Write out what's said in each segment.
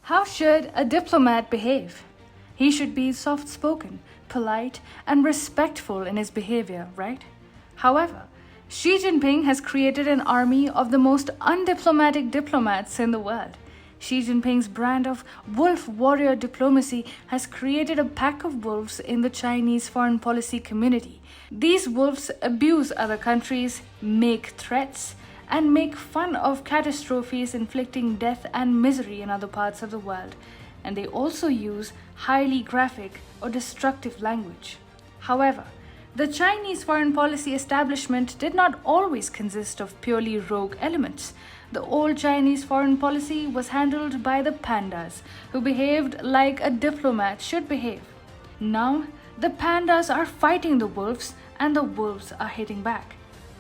How should a diplomat behave? He should be soft-spoken, polite, and respectful in his behavior, right? However, Xi Jinping has created an army of the most undiplomatic diplomats in the world. Xi Jinping's brand of wolf warrior diplomacy has created a pack of wolves in the Chinese foreign policy community. These wolves abuse other countries, make threats, and make fun of catastrophes inflicting death and misery in other parts of the world. And they also use highly graphic or destructive language. However, the Chinese foreign policy establishment did not always consist of purely rogue elements. The old Chinese foreign policy was handled by the pandas, who behaved like a diplomat should behave. Now, the pandas are fighting the wolves and the wolves are hitting back.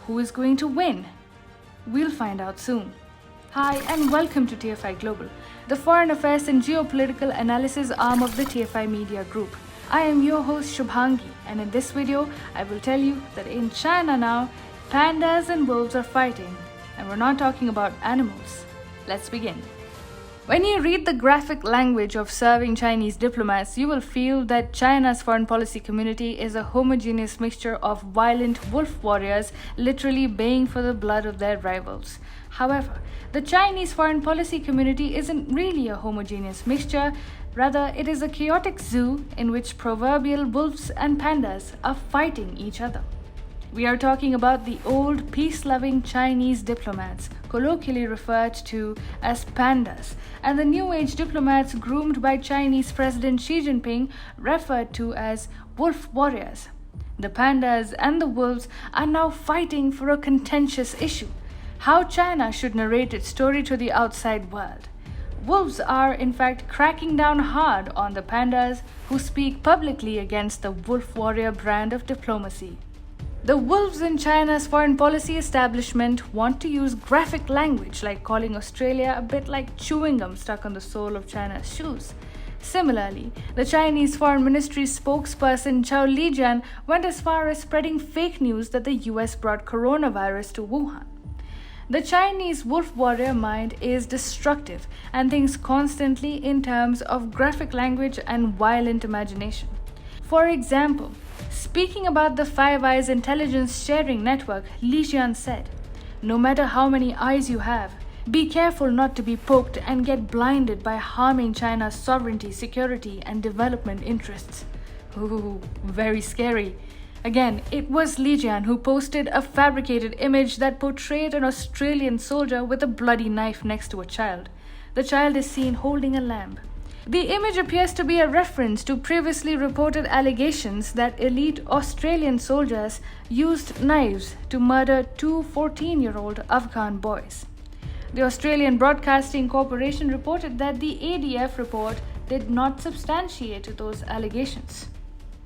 Who is going to win? We'll find out soon. Hi and welcome to TFI Global, the foreign affairs and geopolitical analysis arm of the TFI Media Group. I am your host Shubhangi, and in this video I will tell you that in China now, pandas and wolves are fighting, and we're not talking about animals. Let's begin. When you read the graphic language of serving Chinese diplomats, you will feel that China's foreign policy community is a homogeneous mixture of violent wolf warriors literally baying for the blood of their rivals. However, the Chinese foreign policy community isn't really a homogeneous mixture. Rather, it is a chaotic zoo in which proverbial wolves and pandas are fighting each other. We are talking about the old peace-loving Chinese diplomats, colloquially referred to as pandas, and the new age diplomats groomed by Chinese President Xi Jinping, referred to as wolf warriors. The pandas and the wolves are now fighting for a contentious issue: how China should narrate its story to the outside world. Wolves are in fact cracking down hard on the pandas, who speak publicly against the wolf warrior brand of diplomacy. The wolves in China's foreign policy establishment want to use graphic language, like calling Australia a bit like chewing gum stuck on the sole of China's shoes. Similarly, the Chinese Foreign Ministry's spokesperson Zhao Lijian went as far as spreading fake news that the US brought coronavirus to Wuhan. The Chinese wolf warrior mind is destructive and thinks constantly in terms of graphic language and violent imagination. For example, speaking about the Five Eyes intelligence sharing network, Li Jian said, "No matter how many eyes you have, be careful not to be poked and get blinded by harming China's sovereignty, security, and development interests." Ooh, very scary. Again, it was Li Jian who posted a fabricated image that portrayed an Australian soldier with a bloody knife next to a child. The child is seen holding a lamb. The image appears to be a reference to previously reported allegations that elite Australian soldiers used knives to murder two 14-year-old Afghan boys. The Australian Broadcasting Corporation reported that the ADF report did not substantiate those allegations.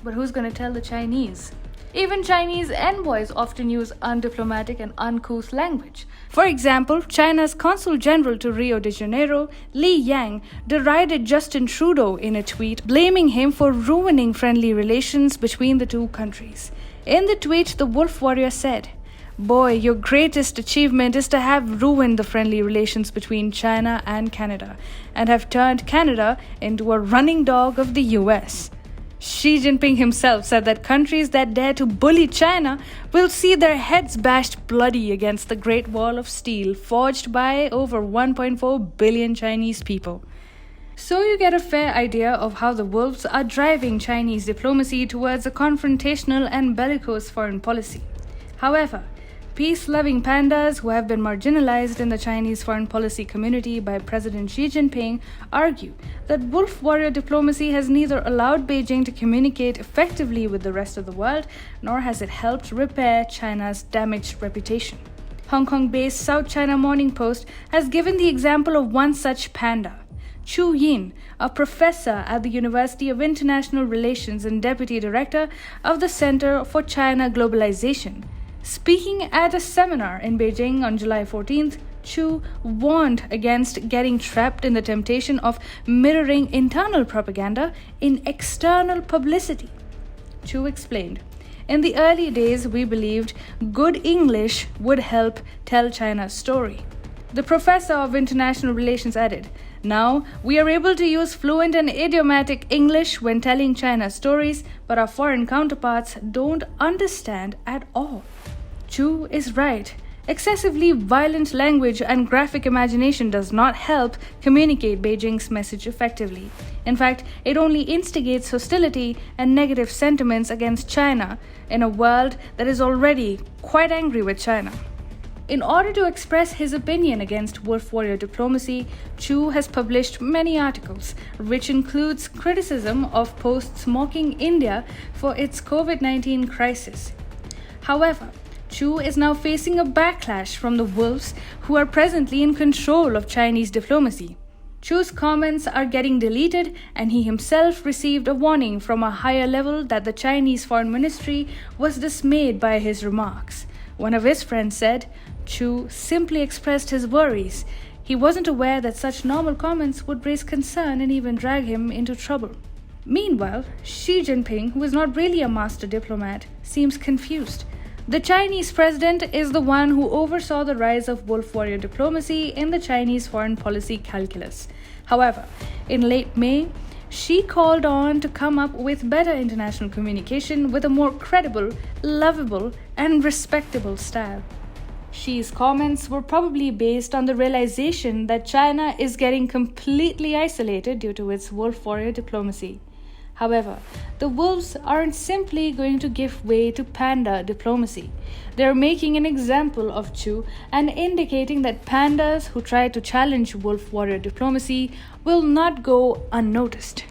But who's going to tell the Chinese? Even Chinese envoys often use undiplomatic and uncouth language. For example, China's Consul General to Rio de Janeiro, Li Yang, derided Justin Trudeau in a tweet, blaming him for ruining friendly relations between the two countries. In the tweet, the wolf warrior said, "Boy, your greatest achievement is to have ruined the friendly relations between China and Canada, and have turned Canada into a running dog of the US." Xi Jinping himself said that countries that dare to bully China will see their heads bashed bloody against the Great Wall of Steel forged by over 1.4 billion Chinese people. So you get a fair idea of how the wolves are driving Chinese diplomacy towards a confrontational and bellicose foreign policy. However, peace-loving pandas who have been marginalized in the Chinese foreign policy community by President Xi Jinping argue that wolf warrior diplomacy has neither allowed Beijing to communicate effectively with the rest of the world, nor has it helped repair China's damaged reputation. Hong Kong-based South China Morning Post has given the example of one such panda. Chu Yin, a professor at the University of International Relations and deputy director of the Center for China Globalization, speaking at a seminar in Beijing on July 14th, Chu warned against getting trapped in the temptation of mirroring internal propaganda in external publicity. Chu explained, "In the early days, we believed good English would help tell China's story. The professor of international relations added, "Now, we are able to use fluent and idiomatic English when telling China stories, but our foreign counterparts don't understand at all." Chu is right. Excessively violent language and graphic imagination does not help communicate Beijing's message effectively. In fact, it only instigates hostility and negative sentiments against China in a world that is already quite angry with China. In order to express his opinion against wolf warrior diplomacy, Chu has published many articles, which includes criticism of posts mocking India for its COVID-19 crisis. However, Chu is now facing a backlash from the wolves who are presently in control of Chinese diplomacy. Chu's comments are getting deleted, and he himself received a warning from a higher level that the Chinese Foreign Ministry was dismayed by his remarks. One of his friends said, Chu simply expressed his worries. He wasn't aware that such normal comments would raise concern and even drag him into trouble. Meanwhile, Xi Jinping, who is not really a master diplomat, seems confused. The Chinese president is the one who oversaw the rise of wolf warrior diplomacy in the Chinese foreign policy calculus. However, in late May, Xi called on to come up with better international communication with a more credible, lovable, and respectable style. Xi's comments were probably based on the realization that China is getting completely isolated due to its wolf warrior diplomacy. However, the wolves aren't simply going to give way to panda diplomacy. They're making an example of Chu and indicating that pandas who try to challenge wolf warrior diplomacy will not go unnoticed.